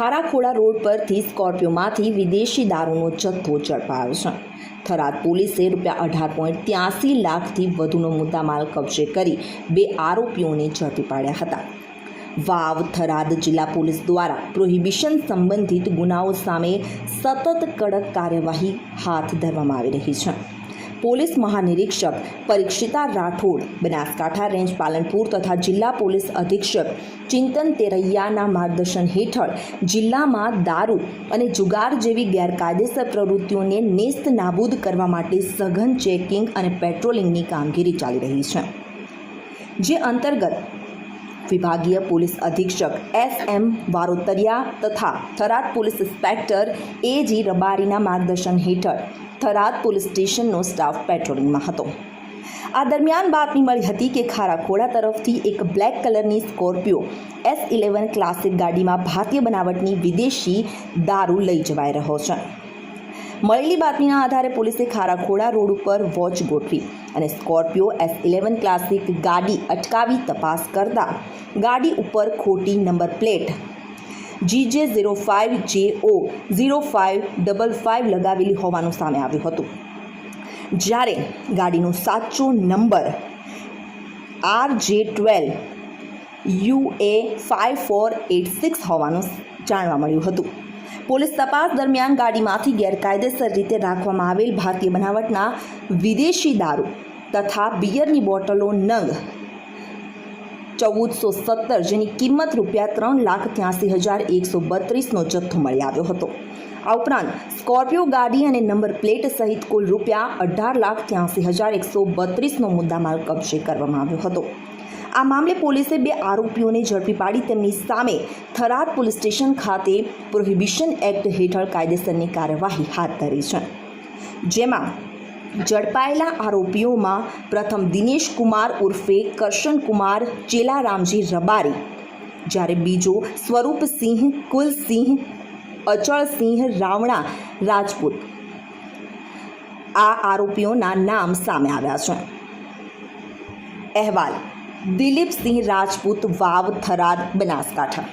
ખારાખોડા road પરથી સ્કોર્પિયોમાંથી વિદેશી દારૂનો જથ્થો ઝડપાયો છે. થરાદ પોલીસે ₹18.83 લાખથી વધુનો મુદ્દામાલ કબજે કરી 2 આરોપીઓને ઝડપી પાડ્યા હતા. વાવ થરાદ જિલ્લા પોલીસ દ્વારા પ્રોહિબિશન સંબંધિત ગુનાઓ સામે સતત કડક કાર્યવાહી હાથ ધરવામાં આવી રહી છે. પોલીસ મહાનિરીક્ષક પરીક્ષિતા રાઠોડ, બનાસકાંઠા રેન્જ પાલનપુર તથા જિલ્લા પોલીસ અધિક્ષક ચિંતન તેરૈયાના માર્ગદર્શન હેઠળ જિલ્લામાં દારૂ અને જુગાર જેવી ગેરકાયદેસર પ્રવૃત્તિઓને નેસ્ત નાબૂદ કરવા માટે સઘન ચેકિંગ અને પેટ્રોલિંગની કામગીરી ચાલી રહી છે. જે અંતર્ગત વિભાગીય પોલીસ અધિક્ષક SM વારોતરિયા તથા થરાદ પોલીસ ઇન્સ્પેક્ટર AG રબારીના માર્ગદર્શન હેઠળ થરાદ પોલીસ સ્ટેશનનો સ્ટાફ પેટ્રોલિંગમાં હતો. આ દરમિયાન બાતમી મળી હતી કે ખારાખોડા તરફથી એક બ્લેક કલરની સ્કોર્પિયો S11 ક્લાસિક ગાડીમાં ભારતીય બનાવટની વિદેશી દારૂ લઈ જવાઈ રહ્યો છે. મળેલી બાતમીના આધારે પોલીસે ખારાખોડા રોડ ઉપર વોચ ગોઠવી અને સ્કોર્પિયો S11 ક્લાસિક ગાડી અટકાવી તપાસ કરતા ગાડી ઉપર ખોટી નંબર પ્લેટ GJ05JO0555 લગાવેલી હોવાનું સામે આવ્યું હતું, જ્યારે ગાડીનો સાચો નંબર RJ12UA5486 હોવાનું જાણવા મળ્યું હતું. પોલીસ તપાસ દરમિયાન ગાડીમાંથી ગેરકાયદેસર રીતે રાખવામાં આવેલ ભારતીય બનાવટના વિદેશી દારૂ તથા બિયરની બોટલો નંગ 1417 જેની કિંમત ₹3,83,132નો જથ્થો મળી આવ્યો હતો. આ ઉપરાંત સ્કોર્પિયો ગાડી અને નંબર પ્લેટ સહિત કુલ ₹18,83,132નો મુદ્દામાલ કબજે કરવામાં આવ્યો હતો. આ મામલે પોલીસે 2 આરોપીઓને ઝડપી પાડી તેમની સામે થરાદ પોલીસ સ્ટેશન ખાતે પ્રોહિબિશન એક્ટ હેઠળ કાયદેસરની કાર્યવાહી હાથ ધરી છે. જેમાં ઝડપાયેલા આરોપીઓમાં પ્રથમ દિનેશ કુમાર ઉર્ફે કરશન કુમાર ચેલારામજી રબારી, જ્યારે બીજો સ્વરૂપસિંહ કુલસિંહ અચળસિંહ રાવણા રાજપૂત. આ આરોપીઓના નામ સામે આવ્યા છે. અહેવાલ દિલીપસિંહ રાજપૂત, વાવ થરાદ, બનાસકાંઠા.